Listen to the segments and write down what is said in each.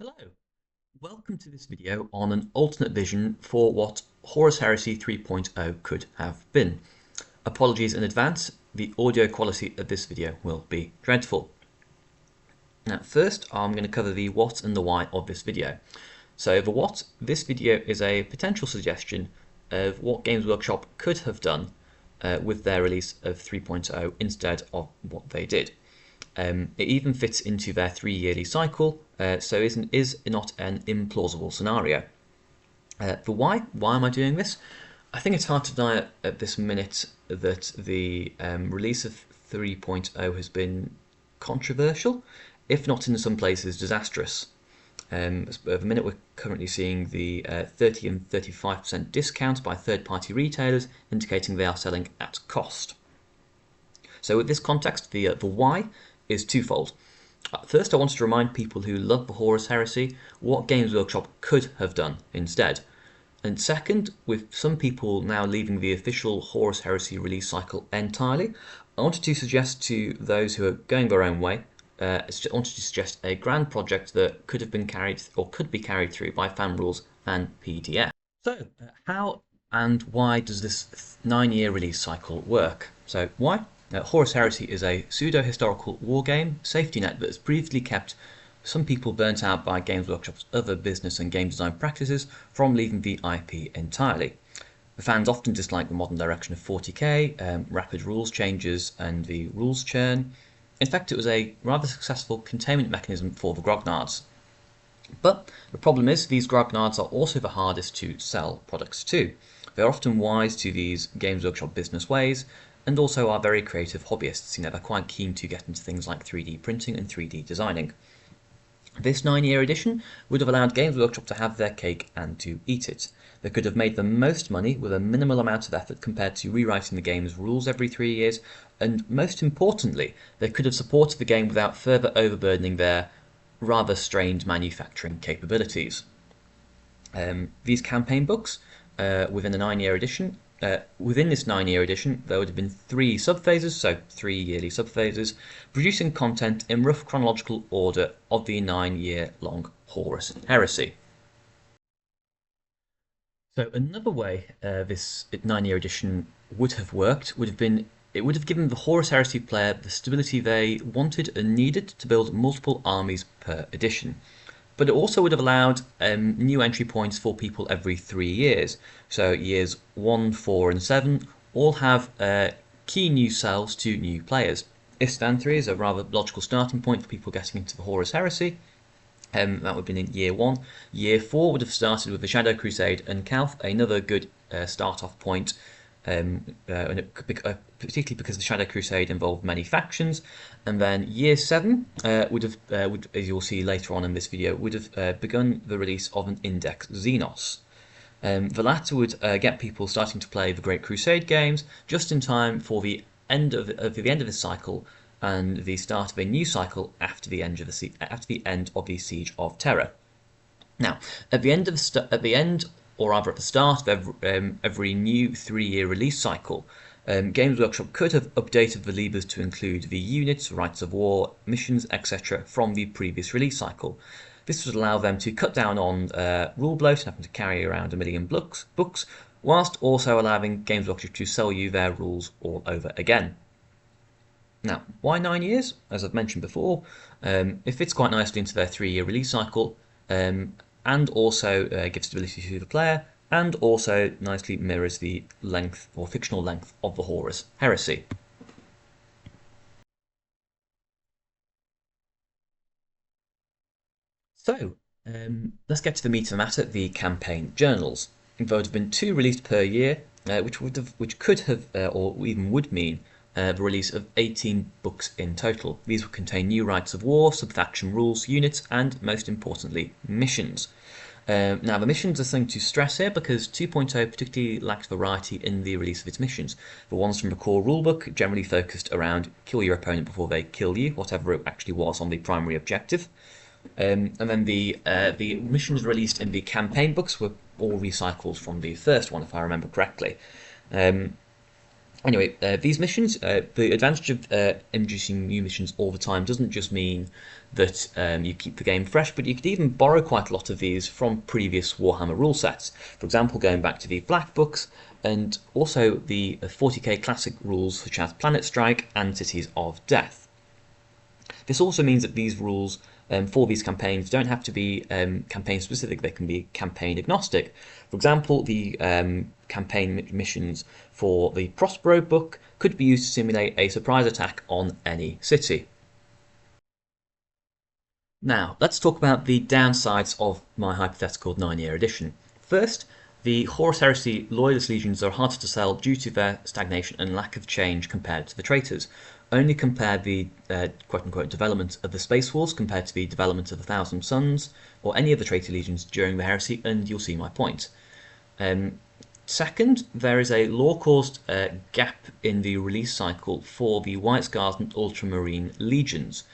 Hello, welcome to this video on an alternate vision for what Horus Heresy 3.0 could have been. Apologies in advance, the audio quality of this video will be dreadful. Now first I'm going to cover the what and the why of this video. So the what, this video is a potential suggestion of what Games Workshop could have done with their release of 3.0 instead of what they did. It even fits into their 3-yearly cycle, so is not an implausible scenario. For why am I doing this? I think it's hard to deny at this minute that the release of 3.0 has been controversial, if not in some places disastrous. At the minute we're currently seeing the 30 and 35% discount by third-party retailers, indicating they are selling at cost. So with this context, the why is twofold. First, I wanted to remind people who love the Horus Heresy what Games Workshop could have done instead. And second, with some people now leaving the official Horus Heresy release cycle entirely, I wanted to suggest to those who are going their own way, I wanted to suggest a grand project that could have been carried or could be carried through by fan rules and PDF. So, how and why does this 9-year release cycle work? So, why? Horus Heresy is a pseudo-historical wargame safety net that has previously kept some people burnt out by Games Workshop's other business and game design practices from leaving the IP entirely. The fans often dislike the modern direction of 40k, rapid rules changes and the rules churn. In fact, it was a rather successful containment mechanism for the grognards. But the problem is these grognards are also the hardest to sell products to. They are often wise to these Games Workshop business ways, and also are very creative hobbyists. They're quite keen to get into things like 3D printing and 3D designing. This 9-year edition would have allowed Games Workshop to have their cake and to eat it. They could have made the most money with a minimal amount of effort compared to rewriting the game's rules every 3 years, and most importantly, they could have supported the game without further overburdening their rather strained manufacturing capabilities. These campaign books within the 9-year edition. Within this 9-year edition, there would have been 3 subphases, so 3 yearly subphases, producing content in rough chronological order of the 9-year-long Horus Heresy. So another way this 9-year edition would have worked would have been it would have given the Horus Heresy player the stability they wanted and needed to build multiple armies per edition. But it also would have allowed new entry points for people every 3 years. So years 1, 4 and 7 all have key new selves to new players. Istan 3 is a rather logical starting point for people getting into the Horus Heresy. That would have been in year 1. Year 4 would have started with the Shadow Crusade and Calth, another good start-off point, particularly because the Shadow Crusade involved many factions. And then year 7 would, as you'll see later on in this video, would have begun the release of an Index Xenos. The latter would get people starting to play the Great Crusade games just in time for the end of the cycle and the start of a new cycle after the end of the Siege of Terror. Now, at the end, or rather at the start of every new 3-year release cycle, Games Workshop could have updated the levers to include the units, rights of war, missions, etc. from the previous release cycle. This would allow them to cut down on rule bloat, having to carry around 1 million books, whilst also allowing Games Workshop to sell you their rules all over again. Now, why 9 years? As I've mentioned before, it fits quite nicely into their 3-year release cycle, and also gives stability to the player, and also nicely mirrors the length or fictional length of the Horus Heresy. So, let's get to the meat of the matter, the campaign journals. There would have been 2 released per year, which could have, or even would mean, the release of 18 books in total. These would contain new rights of war, sub-faction rules, units, and most importantly, missions. Now, the missions are something to stress here because 2.0 particularly lacked variety in the release of its missions. The ones from the core rulebook generally focused around kill your opponent before they kill you, whatever it actually was on the primary objective. And then the missions released in the campaign books were all recycled from the first one, if I remember correctly. Anyway, these missions, the advantage of introducing new missions all the time doesn't just mean that you keep the game fresh, but you could even borrow quite a lot of these from previous Warhammer rule sets. For example, going back to the Black Books and also the 40k classic rules such as Planet Strike and Cities of Death. This also means that these rules for these campaigns don't have to be campaign specific, they can be campaign agnostic. For example, the campaign missions for the Prospero book could be used to simulate a surprise attack on any city. Now, let's talk about the downsides of my hypothetical 9-year edition. First, the Horus Heresy Loyalist legions are harder to sell due to their stagnation and lack of change compared to the traitors. Only compare the quote-unquote development of the Space Wars compared to the development of the Thousand Suns or any of the traitor legions during the Heresy and you'll see my point. Second, there is a law-caused gap in the release cycle for the White Scars and Ultramarine legions.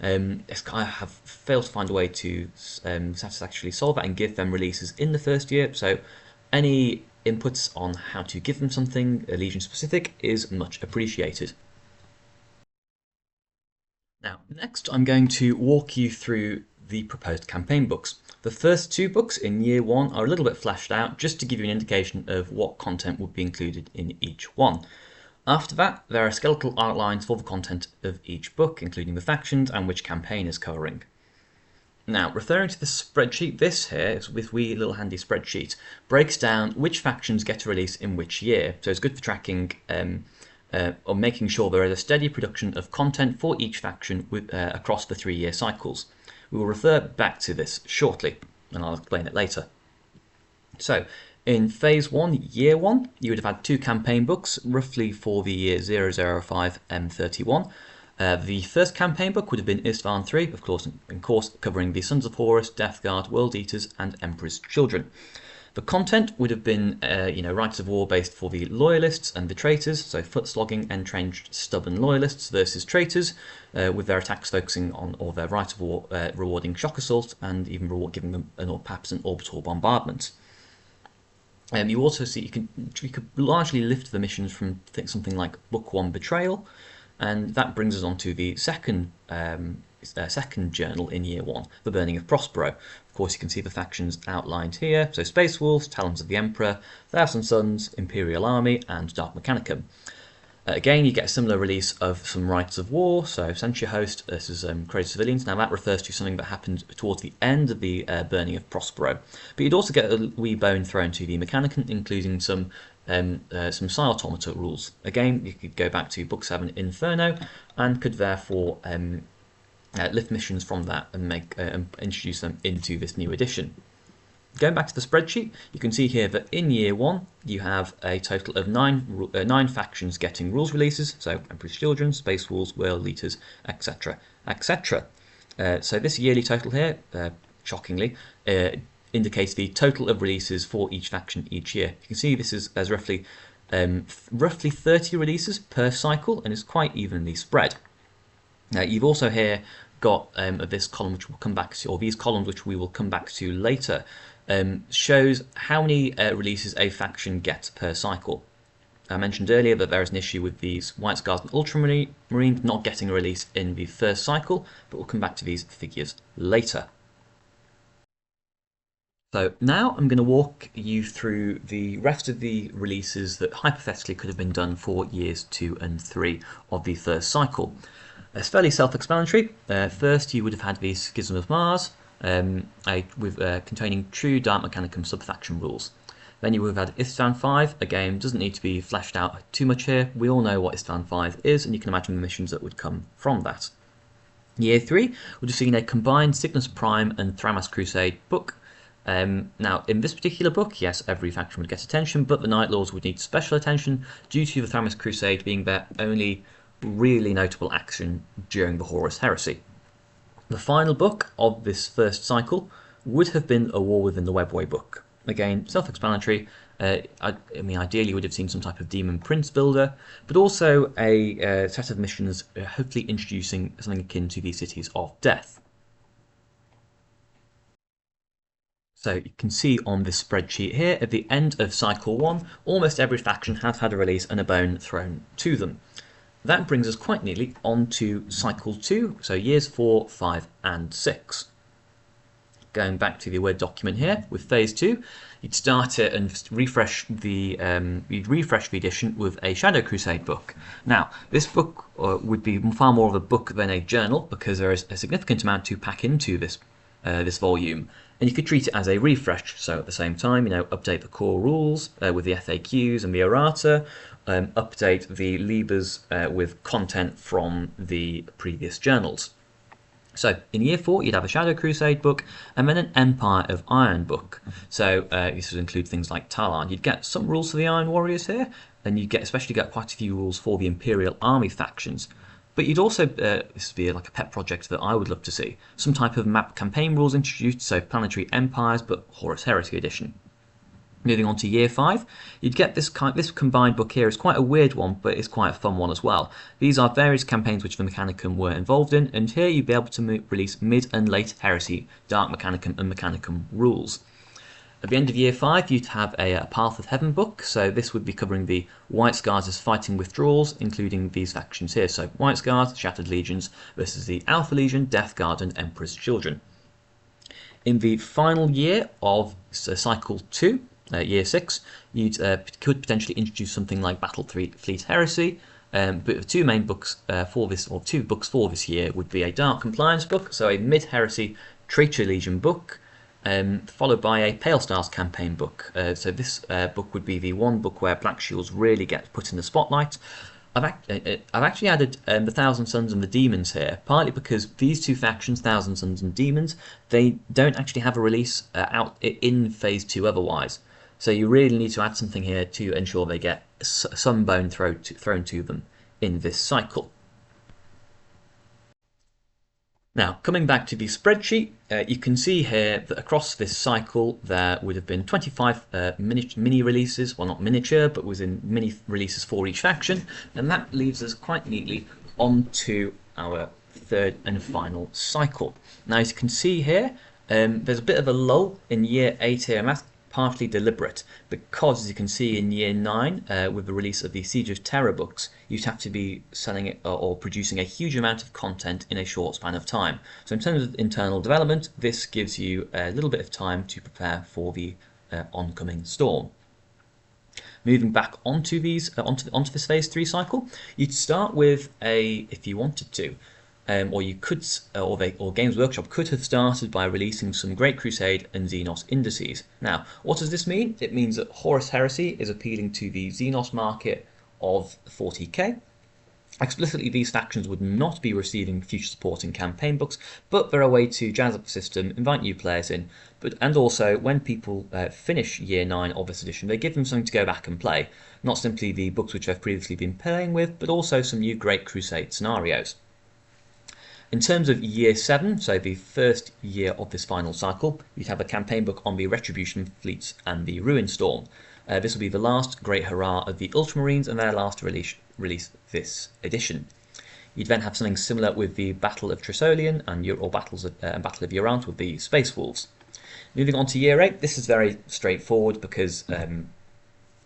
I have failed to find a way to satisfactorily solve that and give them releases in the first year, so any inputs on how to give them something legion specific is much appreciated. Now, next I'm going to walk you through the proposed campaign books. The first two books in year one are a little bit fleshed out just to give you an indication of what content would be included in each one. After that, there are skeletal outlines for the content of each book, including the factions and which campaign is covering. Now, referring to the spreadsheet, this here, with wee little handy spreadsheet, breaks down which factions get a release in which year. So it's good for tracking or making sure there is a steady production of content for each faction across the 3-year cycles. We will refer back to this shortly, and I'll explain it later. So, in Phase 1, Year 1, you would have had 2 campaign books, roughly for the year 005 M31. The first campaign book would have been Istvan 3, of course, covering the Sons of Horus, Death Guard, World Eaters, and Emperor's Children. The content would have been, Rights of War based for the Loyalists and the Traitors, so foot-slogging, entrenched, stubborn Loyalists versus Traitors, with their attacks focusing on all their Right of War, rewarding shock assault, and even giving them perhaps an orbital bombardment. You also see you could largely lift the missions from something like Book 1 Betrayal, and that brings us on to the second journal in year 1, The Burning of Prospero. Of course, you can see the factions outlined here, so Space Wolves, Talons of the Emperor, Thousand Suns, Imperial Army, and Dark Mechanicum. Again, you get a similar release of some Rights of War, so Sentia Host versus Crazy Civilians. Now that refers to something that happened towards the end of the Burning of Prospero. But you'd also get a wee bone thrown to the Mechanicum, including some Psi Automata rules. Again, you could go back to Book 7 Inferno, and could therefore lift missions from that and introduce them into this new edition. Going back to the spreadsheet, you can see here that in year 1 you have a total of 9 factions getting rules releases, so Emperor's Children, Space Wolves, World Eaters, etc. etc. So this yearly total here, shockingly, indicates the total of releases for each faction each year. You can see there's roughly 30 releases per cycle, and it's quite evenly spread. You've also here got this column which we'll come back to, or these columns which we will come back to later, shows how many releases a faction gets per cycle. I mentioned earlier that there is an issue with these White Scars and Ultramarine not getting a release in the first cycle, but we'll come back to these figures later. So now I'm going to walk you through the rest of the releases that hypothetically could have been done for years 2 and 3 of the first cycle. It's fairly self-explanatory. First, you would have had the Schism of Mars, containing true Dark Mechanicum subfaction rules. Then you would have had Istvan 5, again, doesn't need to be fleshed out too much here. We all know what Istvan 5 is, and you can imagine the missions that would come from that. Year 3 would have seen a combined Cygnus Prime and Thramas Crusade book. Now, in this particular book, yes, every faction would get attention, but the Night Lords would need special attention due to the Thramas Crusade being their only really notable action during the Horus Heresy. The final book of this first cycle would have been A War Within the Webway book. Again, self-explanatory. Ideally you would have seen some type of Demon Prince builder, but also a set of missions hopefully introducing something akin to the Cities of Death. So you can see on this spreadsheet here, at the end of cycle 1, almost every faction has had a release and a bone thrown to them. That brings us quite neatly on to cycle 2, so years 4, 5 and 6. Going back to the Word document here, with phase 2, you'd start it and refresh the edition with a Shadow Crusade book. Now, this book would be far more of a book than a journal, because there is a significant amount to pack into this volume, and you could treat it as a refresh. So at the same time, update the core rules with the FAQs and the errata, update the Libers with content from the previous journals. So in year 4, you'd have a Shadow Crusade book and then an Empire of Iron book. So this would include things like Talan. You'd get some rules for the Iron Warriors here, and you'd especially get quite a few rules for the Imperial Army factions. But you'd also, this would be like a pet project that I would love to see, some type of map campaign rules introduced, so Planetary Empires, but Horus Heresy edition. Moving on to year 5, you'd get this combined book here. It's quite a weird one, but it's quite a fun one as well. These are various campaigns which the Mechanicum were involved in, and here you'd be able to release mid and late Heresy, Dark Mechanicum and Mechanicum rules. At the end of year 5, you'd have a Path of Heaven book, so this would be covering the White Scars' fighting withdrawals, including these factions here. So White Scars, Shattered Legions versus the Alpha Legion, Death Guard and Emperor's Children. In the final year of cycle 2, year 6, you could potentially introduce something like Battle Fleet Heresy, but the two main books for this, or 2 books for this year, would be a Dark Compliance book, so a mid-Heresy Traitor Legion book, followed by a Pale Stars campaign book. So this book would be the one book where Black Shields really get put in the spotlight. I've actually added the Thousand Suns and the Demons here, partly because these two factions, Thousand Suns and Demons, they don't actually have a release out in phase 2 otherwise. So you really need to add something here to ensure they get some bone thrown to them in this cycle. Now, coming back to the spreadsheet, you can see here that across this cycle there would have been 25 mini releases, well not miniature, but within mini releases for each faction, and that leaves us quite neatly onto our third and final cycle. Now, as you can see here, there's a bit of a lull in year 8 here, and that's partly deliberate, because as you can see in year 9, with the release of the Siege of Terror books, you'd have to be selling it or producing a huge amount of content in a short span of time. So in terms of internal development, this gives you a little bit of time to prepare for the oncoming storm. Moving back onto this phase 3 cycle, you'd start with if you wanted to, or you could, or Games Workshop could have started by releasing some Great Crusade and Xenos indices. Now, what does this mean? It means that Horus Heresy is appealing to the Xenos market of 40k. Explicitly, these factions would not be receiving future supporting campaign books, but they're a way to jazz up the system, invite new players in, and also when people finish year 9 of this edition, they give them something to go back and play. Not simply the books which they've previously been playing with, but also some new Great Crusade scenarios. In terms of year 7, so the first year of this final cycle, you'd have a campaign book on the Retribution fleets and the Ruin Storm. This will be the last great hurrah of the Ultramarines and their last release this edition. You'd then have something similar with the Battle of Trisolian and Battle of Urant with the Space Wolves. Moving on to year 8, this is very straightforward because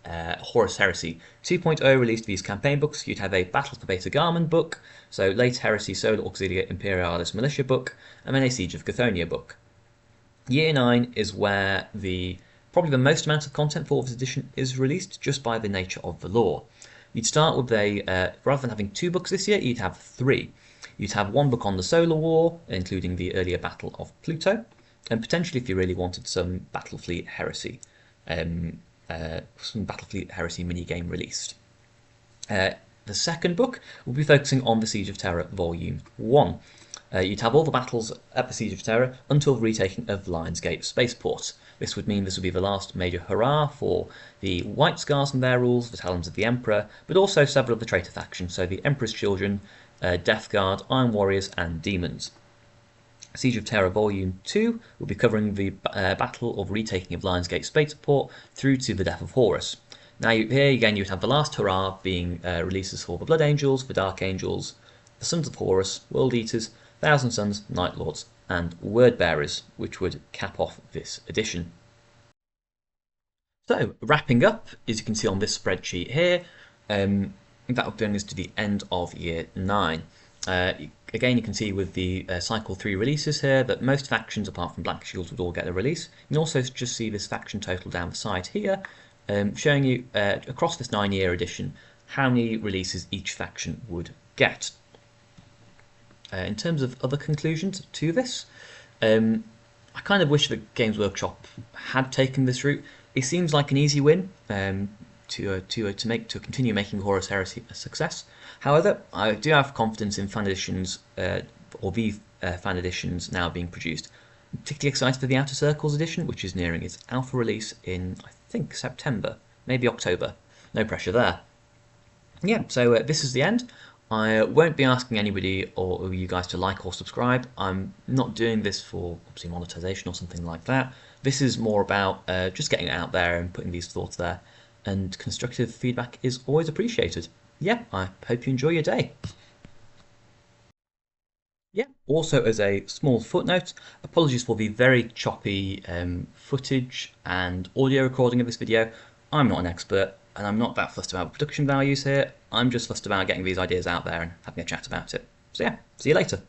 Horus Heresy 2.0 released these campaign books. You'd have a Battle for Beta Garmon book, so late Heresy Solar Auxilia Imperialis Militia book, and then a Siege of Chthonia book. Year 9 is where probably the most amount of content for this edition is released, just by the nature of the lore. You'd start with rather than having 2 books this year, you'd have 3. You'd have 1 book on the Solar War, including the earlier Battle of Pluto, and potentially, if you really wanted, some Battlefleet Heresy minigame released. The second book will be focusing on the Siege of Terror Volume 1. You'd have all the battles at the Siege of Terror until the retaking of Lionsgate Spaceport. This would mean this would be the last major hurrah for the White Scars and their rules, the Talons of the Emperor, but also several of the traitor factions, so the Emperor's Children, Death Guard, Iron Warriors and Demons. Siege of Terror Volume 2 will be covering the battle of retaking of Lionsgate Spaceport through to the death of Horus. Now here again you'd have the last hurrah being releases for the Blood Angels, the Dark Angels, the Sons of Horus, World Eaters, Thousand Suns, Night Lords and word bearers, which would cap off this edition. So wrapping up, as you can see on this spreadsheet here, that will bring us to the end of year 9. Again, you can see with the cycle 3 releases here that most factions apart from Black Shields would all get a release. You can also just see this faction total down the side here, showing you across this 9-year edition how many releases each faction would get. In terms of other conclusions to this, I kind of wish that Games Workshop had taken this route. It seems like an easy win to continue making Horus Heresy a success. However, I do have confidence in fan editions or the fan editions now being produced. I'm particularly excited for the Outer Circles edition, which is nearing its alpha release in, I think, September, maybe October. No pressure there. Yeah, so this is the end. I won't be asking anybody or you guys to like or subscribe. I'm not doing this for obviously monetization or something like that. This is more about just getting it out there and putting these thoughts there. And constructive feedback is always appreciated. Yeah, I hope you enjoy your day. Yeah, also as a small footnote, apologies for the very choppy footage and audio recording of this video. I'm not an expert and I'm not that fussed about production values here. I'm just fussed about getting these ideas out there and having a chat about it. So yeah, see you later.